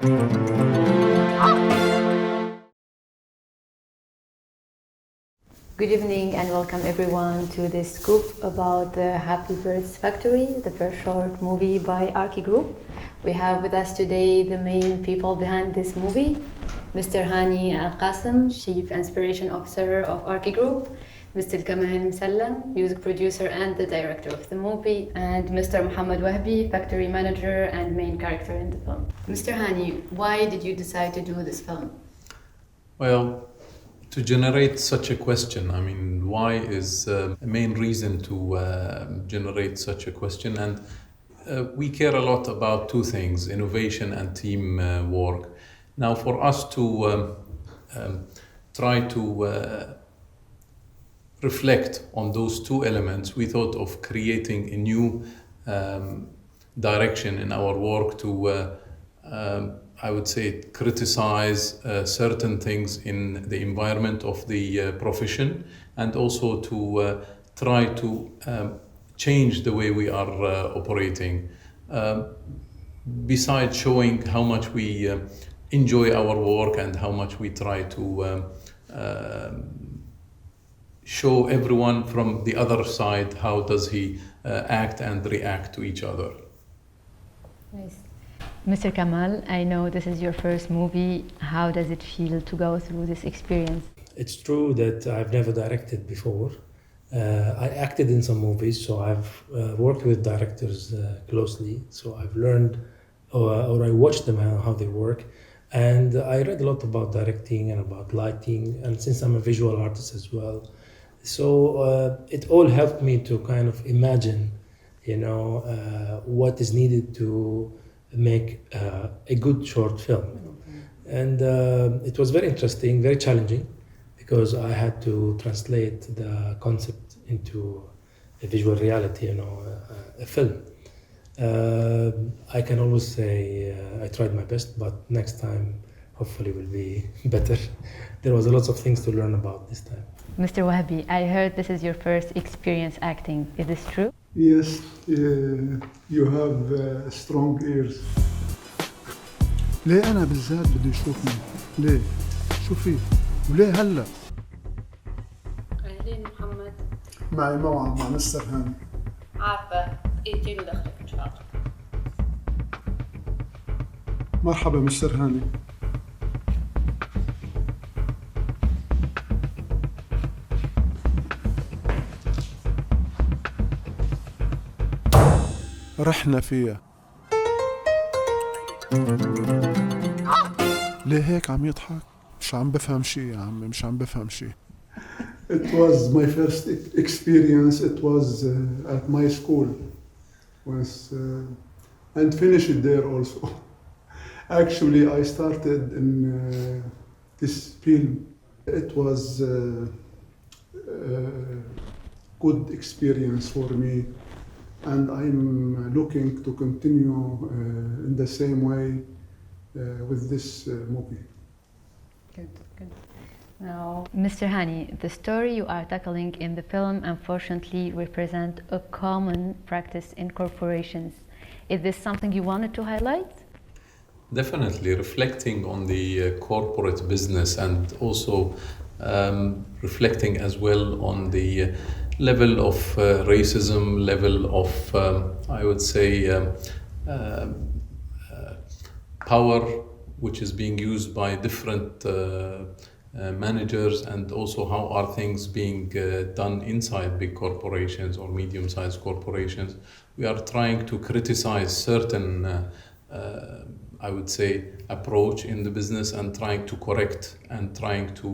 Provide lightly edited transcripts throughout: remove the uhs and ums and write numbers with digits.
Good evening and welcome everyone to this scoop about the Happy Birds Factory, the first short movie by ARKI Group. We have with us today the main people behind this movie, Mr. Hani Alqasem, Chief Inspiration Officer of ARKI Group, Mr. Kamal Musallam, music producer and the director of the movie, and Mr. Wabby, factory manager and main character in the film. Mr. Hani, why did you decide to do this film? Well, to generate such a question, I mean, why is a main reason to generate such a question? And we care a lot about two things, innovation and team work. Now, for us to try to reflect on those two elements, we thought of creating a new direction in our work to I would say criticize certain things in the environment of the profession, and also to try to change the way we are operating. Besides showing how much we enjoy our work and how much we try to show everyone from the other side how does he act and react to each other. Nice. Mr. Kamal, I know this is your first movie. How does it feel to go through this experience? It's true that I've never directed before. I acted in some movies, so I've worked with directors closely. So I've learned, or I watched them how they work. And I read a lot about directing and about lighting. And since I'm a visual artist as well, so it all helped me to kind of imagine, what is needed to make a good short film. And it was very interesting, very challenging, because I had to translate the concept into a visual reality, a film. I can always say I tried my best, but next time hopefully will be better. There was a lot of things to learn about this time. Mr. Wabby, I heard this is your first experience acting. Is this true? Yes, you have strong ears. ليه أنا بالذات بدي يشوفني؟ ليه؟ شو في؟ وليه هلا؟ أهلين محمد. معي موعد مع مستر هاني. عارفة، اديله دخلك إن شاء الله. مرحبا مستر هاني. رحنا فيها. ليه هيك عم يضحك؟ مش عم بفهم شي يا عمي، مش عم بفهم شي. It was my first experience. It was at my school, and finished there also. Actually, I started in this film. It was a good experience for me, and I'm looking to continue in the same way with this movie. Good. Now, Mr. Hani, the story you are tackling in the film unfortunately represent a common practice in corporations. Is this something you wanted to highlight? Definitely reflecting on the corporate business, and also reflecting as well on the level of racism, level of, I would say, power which is being used by different managers, and also how are things being done inside big corporations or medium-sized corporations. We are trying to criticize certain I would say approach in the business, and trying to correct and trying to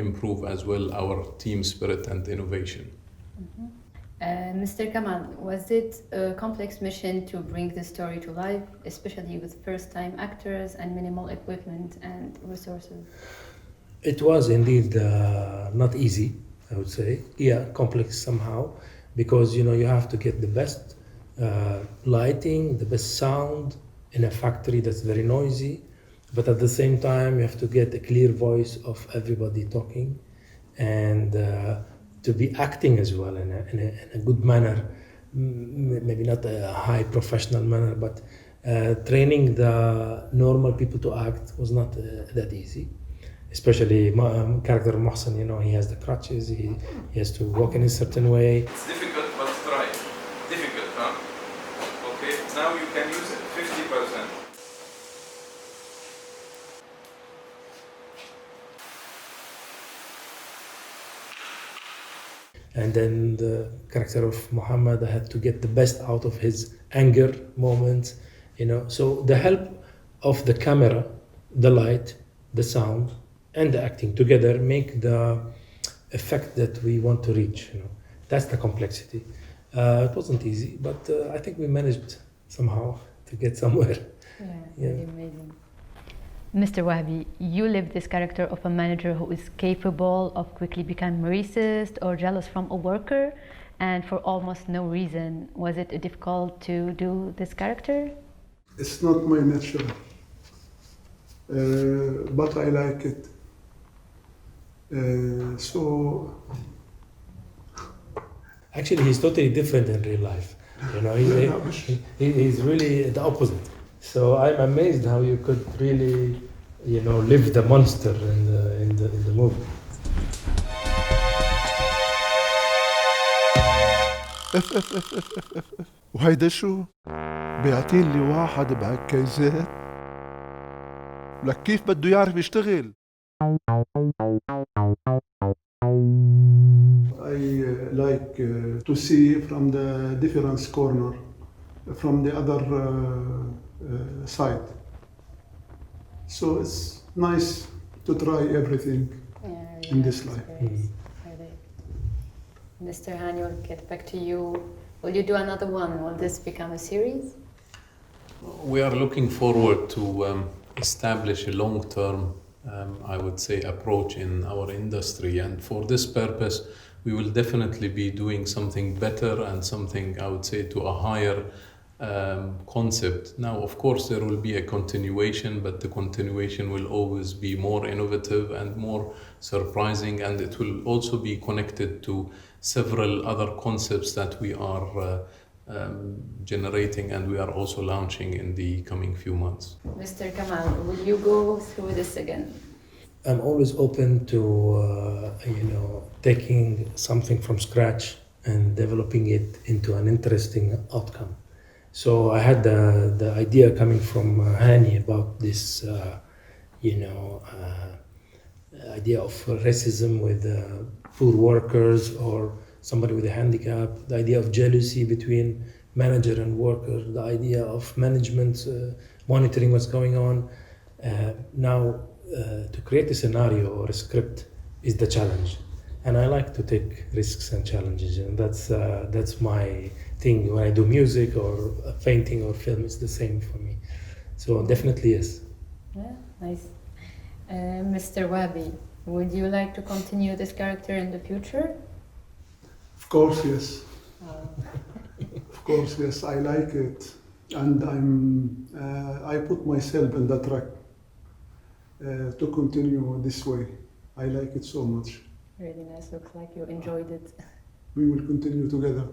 improve as well our team spirit and innovation. Mm-hmm. Mr. Kamal, was it a complex mission to bring the story to life, especially with first-time actors and minimal equipment and resources? It was indeed not easy, I would say. Yeah, complex somehow, because you have to get the best lighting, the best sound in a factory that's very noisy, but at the same time you have to get a clear voice of everybody talking, and to be acting as well in a good manner, maybe not a high professional manner, but Training the normal people to act was not that easy. Especially character Mohsen, he has the crutches, he has to walk in a certain way. It's difficult, but try. Difficult, huh? Okay, now you can use it 50%. And then the character of Muhammad, I had to get the best out of his anger moments, So the help of the camera, the light, the sound, and the acting together make the effect that we want to reach. That's the complexity. It wasn't easy, but I think we managed somehow to get somewhere. Yeah, really amazing. Mr. Wahbi, you live this character of a manager who is capable of quickly becoming racist or jealous from a worker, and for almost no reason. Was it difficult to do this character? It's not my nature, but I like it. Actually, he's totally different in real life. He's really the opposite. So I'm amazed how you could really, live the monster in the movie. اف اف اف اف اف اف اف وهيدا شو؟ بيعطين لي واحد بعكايزات لك كيف بده يعرف يشتغل؟ I like to see from the different corner, from the other side. So it's nice to try everything in this life. Mr. Hani, we'll get back to you. Will you do another one? Will this become a series? We are looking forward to establish a long-term, I would say, approach in our industry. And for this purpose, we will definitely be doing something better and something, I would say, to a higher concept. Now, of course, there will be a continuation, but the continuation will always be more innovative and more surprising, and it will also be connected to several other concepts that we are generating and we are also launching in the coming few months. Mr. Kamal, will you go through this again? I'm always open to, taking something from scratch and developing it into an interesting outcome. So I had the idea coming from Hani about this, idea of racism with poor workers or somebody with a handicap, the idea of jealousy between manager and worker, the idea of management monitoring what's going on. Now, to create a scenario or a script is the challenge. And I like to take risks and challenges, and that's my thing. When I do music or painting or film, it's the same for me. So definitely yes. Yeah, nice. Mr. Wabby, would you like to continue this character in the future? Of course, yes. Of course, yes. I like it, and I put myself in the track to continue this way. I like it so much. Really nice. Looks like you enjoyed it. We will continue together.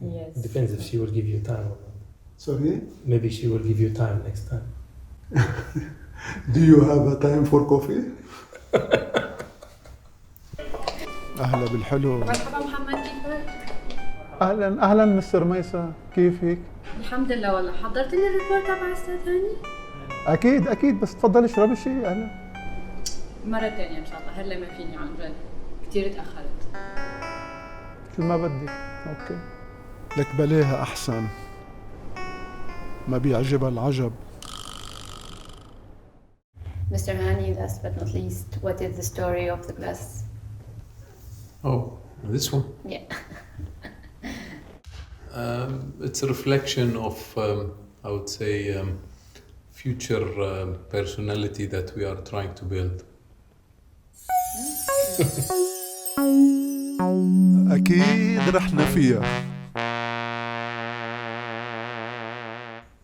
Yes. It depends if she will give you time or not. Sorry? Maybe she will give you time next time. Do you have a time for coffee? أهلا بالحلو. مرحبا محمد، كيفك؟ أهلا أهلا مستر ميسا، كيفك؟ الحمد لله. والله حضرت لي الريبورت تبع أستاذ هاني؟ أكيد أكيد، بس تفضلي اشربي شيء هلا. مرة ثانية إن شاء الله. هلا ما فيني عن جد، كثير تأخرت. مثل ما بدك، أوكي. لك بلاها أحسن. ما بيعجبها العجب. Mr. Hani, last but not least, what is the story of the glass? Oh, this one? Yeah. It's a reflection of, I would say, future personality that we are trying to build. أكيد رحنا فيها.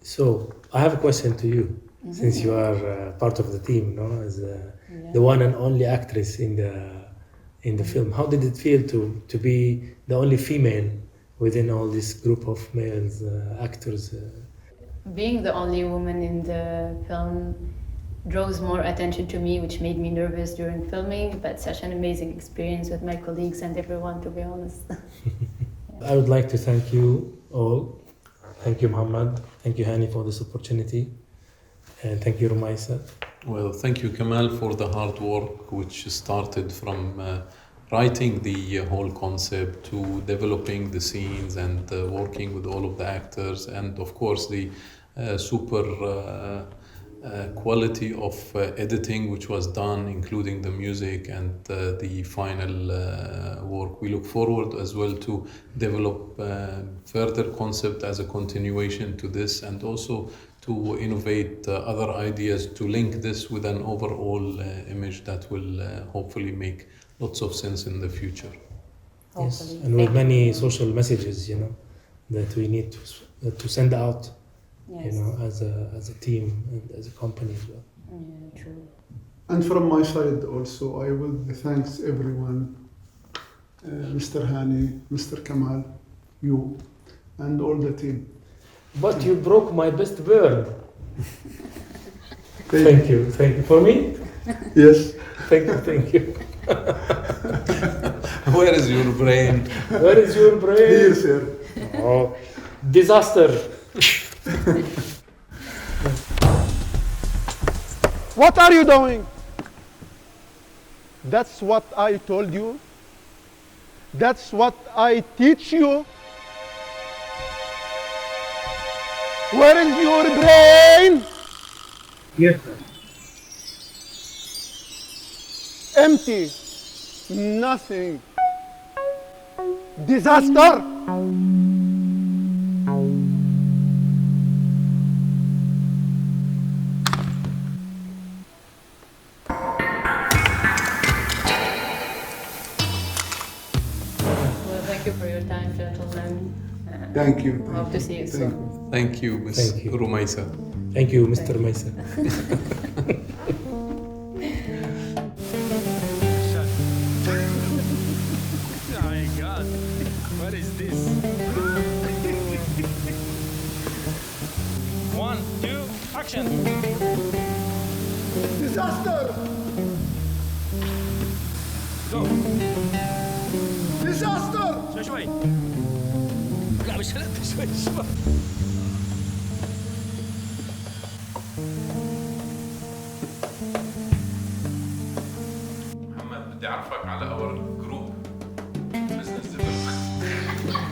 So I have a question to you, since you are part of the team, no, as the one and only actress in the film. How did it feel to be the only female within all this group of males actors? being the only woman in the film draws more attention to me, which made me nervous during filming, but such an amazing experience with my colleagues and everyone, to be honest. I would like to thank you all. Thank you, Muhammad. Thank you, Hani, for this opportunity. And thank you, Rumaisa. Well, thank you, Kamal, for the hard work which started from writing the whole concept to developing the scenes and working with all of the actors, and of course the super quality of editing which was done, including the music and the final work. We look forward as well to develop further concept as a continuation to this, and also to innovate other ideas to link this with an overall image that will hopefully make lots of sense in the future. Yes, Hopefully. and with Thank many you. social messages, that we need to send out, Yes. as a team and as a company as well. Yeah, true. And from my side also, I will thank everyone, Mr. Hani, Mr. Kamal, you, and all the team. But you broke my best bird. Thank you. For me? Yes. Thank you. Where is your brain? Where is your brain? Here, sir. Oh, disaster. What are you doing? That's what I told you. That's what I teach you. Where is your brain? Yes, sir. Empty. Nothing. Disaster. Well, thank you for your time, gentlemen. Thank you. Hope to see you Thank soon. you. Thank you, Ms. Thank you. Rumaisa. Thank you, Mr. Mason. Oh my god, what is this? 1, 2, action! Disaster. Go! Disaster. شوي شوي لا مش هلا شوي شوي محمد بدي اعرفك على اور جروب بزنس ديفلوبمنت.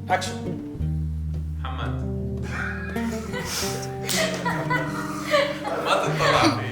اكشن محمد ما تطلع فيه.